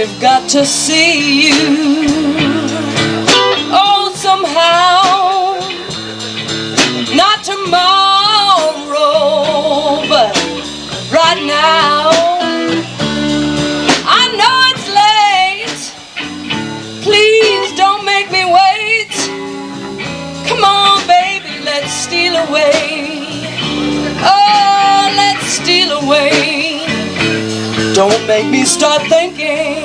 They've got to see you. Oh, somehow, not tomorrow, but right now. I know it's late. Please don't make me wait. Come on, baby, let's steal away. Oh, let's steal away. Don't make me start thinking,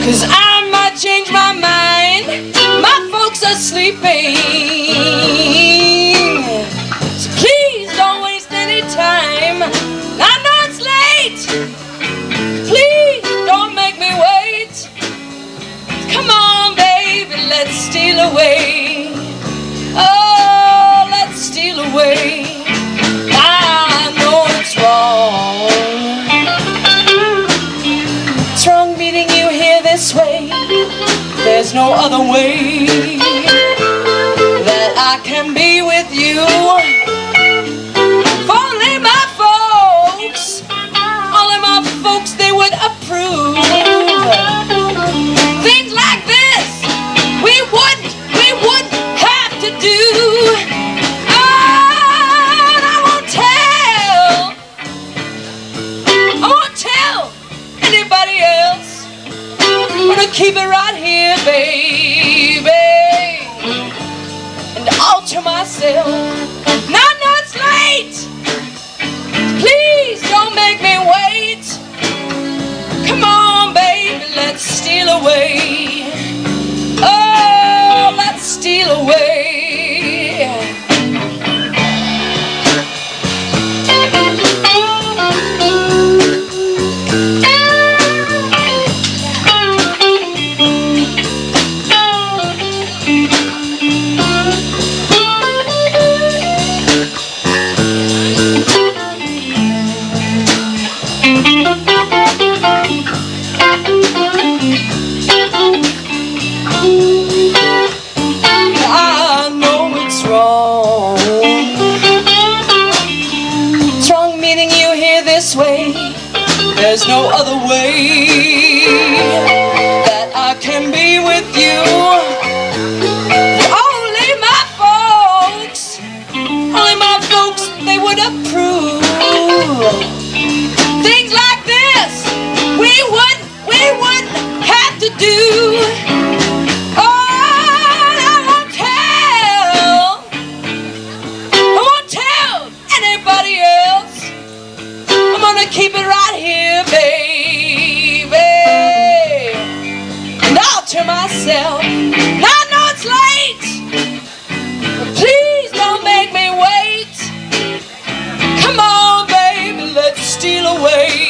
'cause I might change my mind. My folks are sleeping, so please don't waste any time. I know it's late. Please don't make me wait. Come on, baby, let's steal away. Oh, let's steal away. I know it's wrong. It's wrong meeting you here this way. There's no other way that I can be with you. If only my folks, they would approve. Things like this we wouldn't have to do. And I won't tell anybody else. I'm gonna keep it right here, baby, and all to myself. Now I know it's late. Please don't make me wait. Come on, baby, let's steal away. Oh, let's steal away. I know it's wrong. It's wrong meeting you here this way. There's no other way that I can be with you. Only my folks, they would approve. Things like this we wouldn't have to do. Keep it right here, baby, and all to myself. Now I know it's late, but please don't make me wait. Come on, baby, let's steal away.